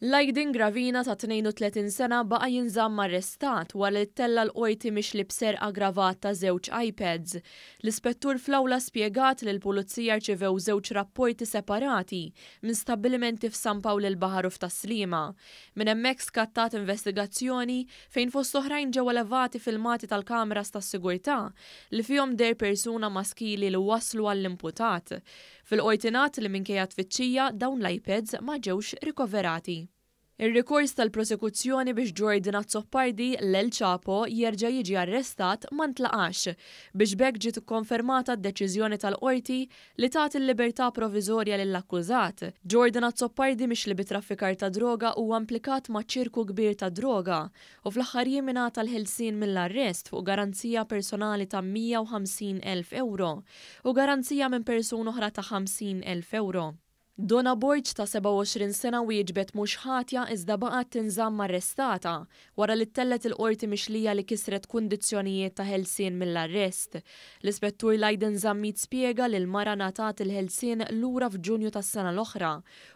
Lydon Gravina ta' 32 sena baqa' jinżamm arrestat wara li ttella l-Qorti mixli b'serq aggravat ta' żewġ iPads. L-ispettur fl-awla spjegat li l-pulizija rċevew żewġ rapporti separati minn stabbilimenti f'San Pawl il-Baħar u f'Taslima. Minn hemmhekk skattat investigazzjoni fejn fost oħrajn ġew elevati filmati tal-kameras tas-sigurtà li fihom der persuna maskili li waslu għall-imputat. Fil-Qorti ngħid li minkejja tfittxija dawn l-iPads ma ġewx rikoverati. Ir-rikors tal-Prosekuzzjoni biex Jordan Azzopardi l-Chapo jerġa' jiġi arrestat ma ntlaqax biex bekk ġiet ikkonfermata d-deċiżjoni tal-Qorti li tagħti l-libertà proviżorja lill-akkużat. Jordan Azzopardi mixli bitraffikar ta' droga huwa implikat ma' ċirku kbir ta' droga u fl-aħħar jiem ingħata l-ħelsien mill-arrest fuq garanzija personali ta' 150,000 euro u garanzija minn persuna oħra ta' 50,000 euro. Donna BORG ta' 27 sena wieġbet mhux ħatja iżda baqgħet tinżamm arrestata wara li ttellet il-Qorti mixlija li kisret kundizzjonijiet ta' ħelsien mill-arrest. L-ispettur Lydon Gravina spjega li l-mara ngħatat il-ħelsien lura f'Ġunju tas-sena l-oħra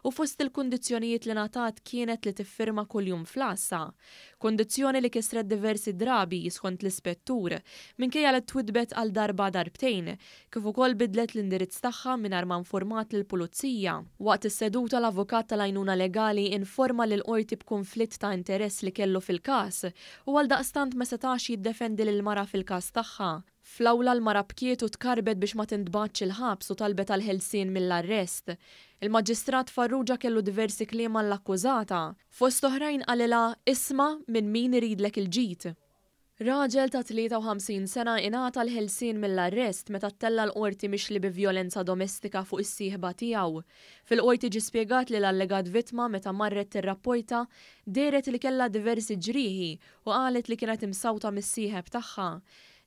u fost il-kundizzjonijiet li ngħatat kienet li tiffirma kuljum fl-assa. Kundizzjoni li kisret diversi drabi skont l-ispettur minkejja li twitbet għal darba darbtejn kif ukoll bidlet l-indirizz tagħha mingħajr ma infurmat lill-pulizija. Waqt is-seduta l-avukat tal-għajnuna legali informa lil qorti b'konflitt ta' interess li kellu fil-każ u għaldaqstant ma setax jiddefendi lil mara fil-każ tagħha. Fl-awla l-mara bkiet u tkarbet biex ma tintbagħatx il-ħabs u talbet għall-ħelsien mill-arrest. Il-Maġistrat Farrugia kellu diversi kliem għall-akkużata, fost oħrajn qalilha isma' minn min iridlek il-ġid. Raġel ta' 53 sena ingħata l-ħelsien mill-arrest meta ttella l-Qorti mixli bi vjolenza domestika fuq is-sieħba tiegħu. Fil-Qorti ġie spjegat li l-allegat vittma meta marret tirrapporta deret li kellha diversi ġrieħi u qalet li kienet imsawta mis-sieħeb tagħha.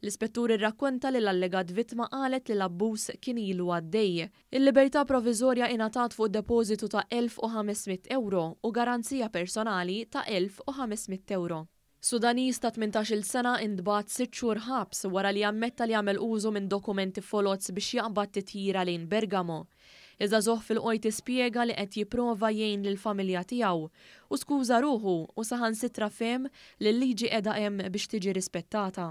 L-ispettur irrakkonta li l-allegat vittma qalet li l-abbuż kien ilu għaddej. Il-libertà proviżorja ingħatat fuq depożitu ta' 1,500 euro u garanzija personali ta' 1,500 euro. Sudanis ta' 18-il sena intbagħat 6 xhur ħabs wara li ammetta li għamel użu minn dokumenti folots biex jaqbad titjira lejn Bergamo. Iżda żoħ fil-Qorti spjega li qed jipprova jgħin lill-familja tiegħu u skuża ruħu u saħansitra fehem li l-liġi qiegħda hemm biex tiġi rispettata.